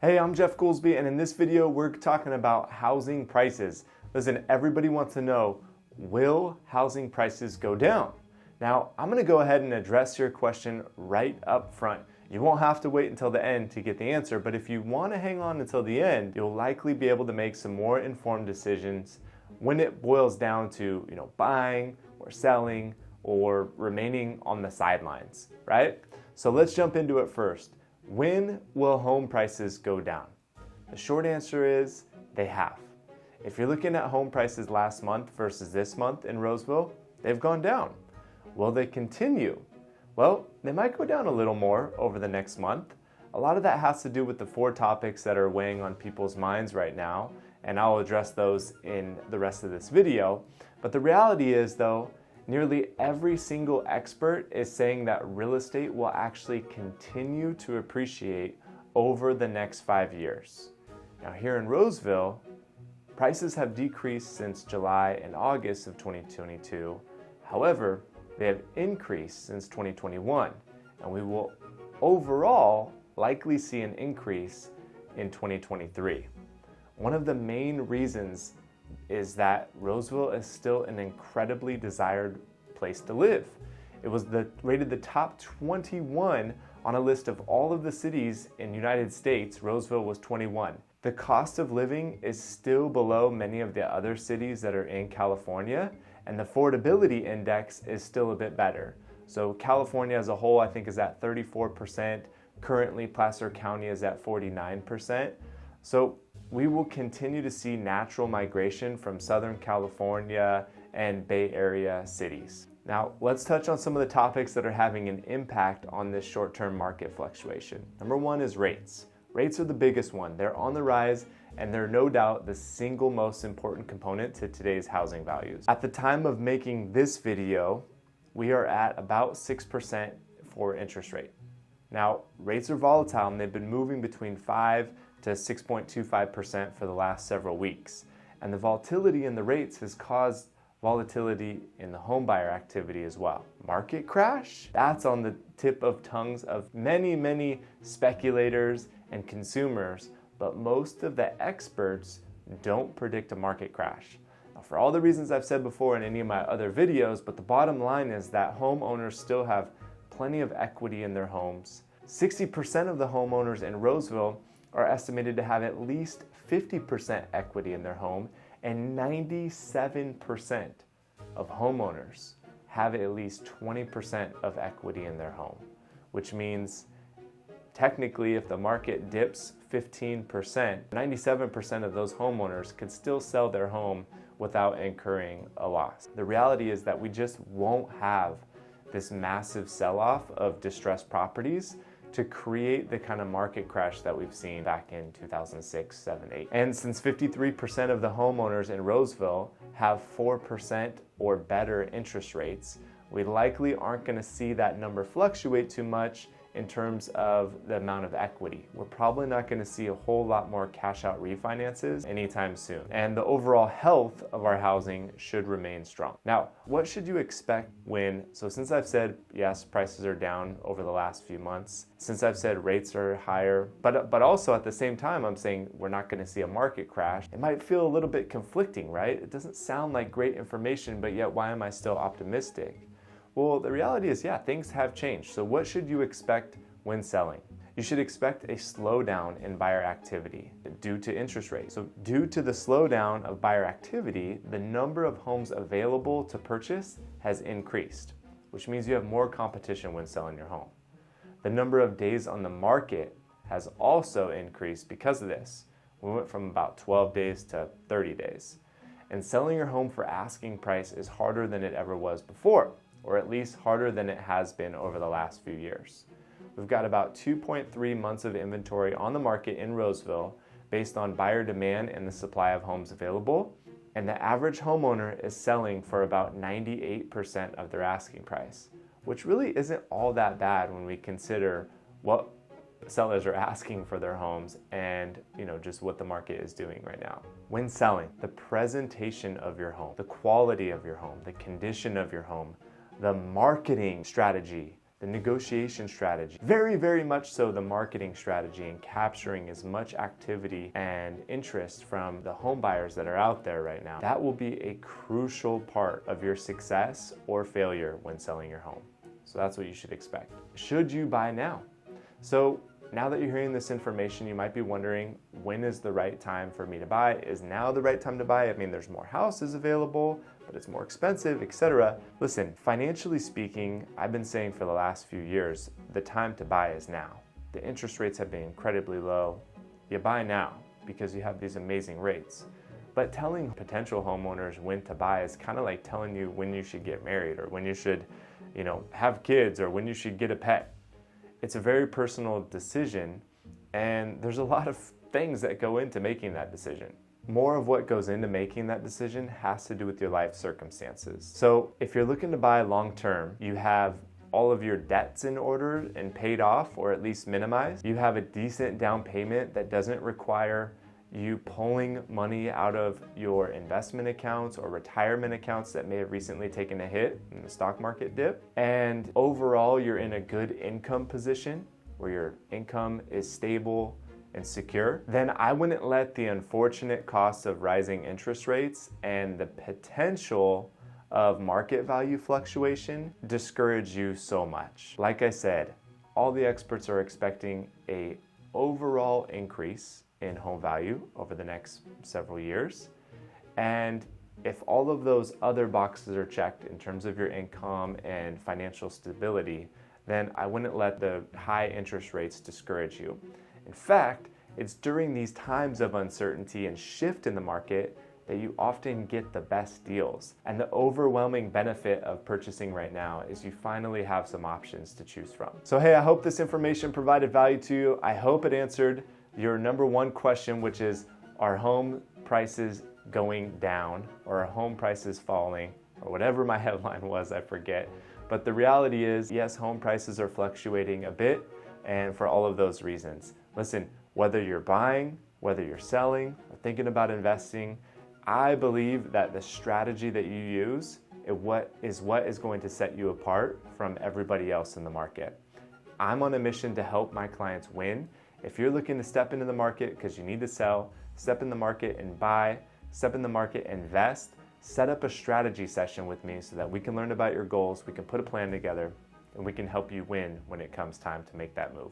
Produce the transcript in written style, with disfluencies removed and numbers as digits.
Hey, I'm Jeff Goolsby, and in this video, we're talking about housing prices. Listen, everybody wants to know, will housing prices go down? Now, I'm gonna go ahead and address your question right up front. You won't have to wait until the end to get the answer, but if you wanna hang on until the end, you'll likely be able to make some more informed decisions when it boils down to, buying or selling or remaining on the sidelines, right? So let's jump into it first. When will home prices go down? The short answer is they have. If you're looking at home prices last month versus this month in Roseville, they've gone down. Will they continue? Well, they might go down a little more over the next month. A lot of that has to do with the 4 topics that are weighing on people's minds right now, and I'll address those in the rest of this video. But the reality is though, nearly every single expert is saying that real estate will actually continue to appreciate over the next 5 years. Now here in Roseville, prices have decreased since July and August of 2022. However, they have increased since 2021, and we will overall likely see an increase in 2023. One of the main reasons is that Roseville is still an incredibly desired place to live. It was rated the top 21 on a list of all of the cities in the United States. Roseville was 21. The cost of living is still below many of the other cities that are in California, and the affordability index is still a bit better. So California as a whole, I think, is at 34%. Currently, Placer County is at 49%. So we will continue to see natural migration from Southern California and Bay Area cities. Now, let's touch on some of the topics that are having an impact on this short-term market fluctuation. Number 1 is rates. Rates are the biggest one. They're on the rise, and they're no doubt the single most important component to today's housing values. At the time of making this video, we are at about 6% for interest rate. Now, rates are volatile, and they've been moving between 5 to 6.25% for the last several weeks. And the volatility in the rates has caused volatility in the home buyer activity as well. Market crash? That's on the tip of tongues of many speculators and consumers, but most of the experts don't predict a market crash. Now, for all the reasons I've said before in any of my other videos, but the bottom line is that homeowners still have plenty of equity in their homes. 60% of the homeowners in Roseville are estimated to have at least 50% equity in their home, and 97% of homeowners have at least 20% of equity in their home, which means technically if the market dips 15%, 97% of those homeowners could still sell their home without incurring a loss. The reality is that we just won't have this massive sell-off of distressed properties to create the kind of market crash that we've seen back in 2006, 7, 8. And since 53% of the homeowners in Roseville have 4% or better interest rates, we likely aren't going to see that number fluctuate too much in terms of the amount of equity. We're probably not going to see a whole lot more cash out refinances anytime soon. And the overall health of our housing should remain strong. Now, what should you expect since I've said, yes, prices are down over the last few months, since I've said rates are higher, but also at the same time, I'm saying we're not going to see a market crash, it might feel a little bit conflicting, right? It doesn't sound like great information, but yet why am I still optimistic? Well, the reality is, things have changed. So what should you expect when selling? You should expect a slowdown in buyer activity due to interest rates. So due to the slowdown of buyer activity, the number of homes available to purchase has increased, which means you have more competition when selling your home. The number of days on the market has also increased because of this. We went from about 12 days to 30 days. And selling your home for asking price is harder than it ever was before, or at least harder than it has been over the last few years. We've got about 2.3 months of inventory on the market in Roseville based on buyer demand and the supply of homes available, and the average homeowner is selling for about 98% of their asking price, which really isn't all that bad when we consider what sellers are asking for their homes and just what the market is doing right now. When selling, the presentation of your home, the quality of your home, the condition of your home, the marketing strategy the negotiation strategy, very, very much so the marketing strategy and capturing as much activity and interest from the home buyers that are out there right now. That will be a crucial part of your success or failure when selling your home. So that's what you should expect. Should you buy now? So now that you're hearing this information, you might be wondering, when is the right time for me to buy? Is now the right time to buy? I mean, there's more houses available, but it's more expensive, etc. Listen, financially speaking, I've been saying for the last few years, the time to buy is now. The interest rates have been incredibly low. You buy now because you have these amazing rates. But telling potential homeowners when to buy is kind of like telling you when you should get married, or when you should, have kids, or when you should get a pet. It's a very personal decision, and there's a lot of things that go into making that decision. More of what goes into making that decision has to do with your life circumstances. So if you're looking to buy long term, you have all of your debts in order and paid off, or at least minimized. You have a decent down payment that doesn't require you pulling money out of your investment accounts or retirement accounts that may have recently taken a hit in the stock market dip. And overall, you're in a good income position where your income is stable and secure. Then I wouldn't let the unfortunate costs of rising interest rates and the potential of market value fluctuation discourage you so much. Like I said, all the experts are expecting an overall increase in home value over the next several years. And if all of those other boxes are checked in terms of your income and financial stability, then I wouldn't let the high interest rates discourage you. In fact, it's during these times of uncertainty and shift in the market that you often get the best deals. And the overwhelming benefit of purchasing right now is you finally have some options to choose from. So hey, I hope this information provided value to you. I hope it answered your number one question, which is, are home prices going down, or are home prices falling, or whatever my headline was, I forget. But the reality is, yes, home prices are fluctuating a bit, and for all of those reasons. Listen, whether you're buying, whether you're selling, or thinking about investing, I believe that the strategy that you use is what is going to set you apart from everybody else in the market. I'm on a mission to help my clients win. If you're looking to step into the market because you need to sell, step in the market and buy, step in the market and invest, set up a strategy session with me so that we can learn about your goals, we can put a plan together, and we can help you win when it comes time to make that move.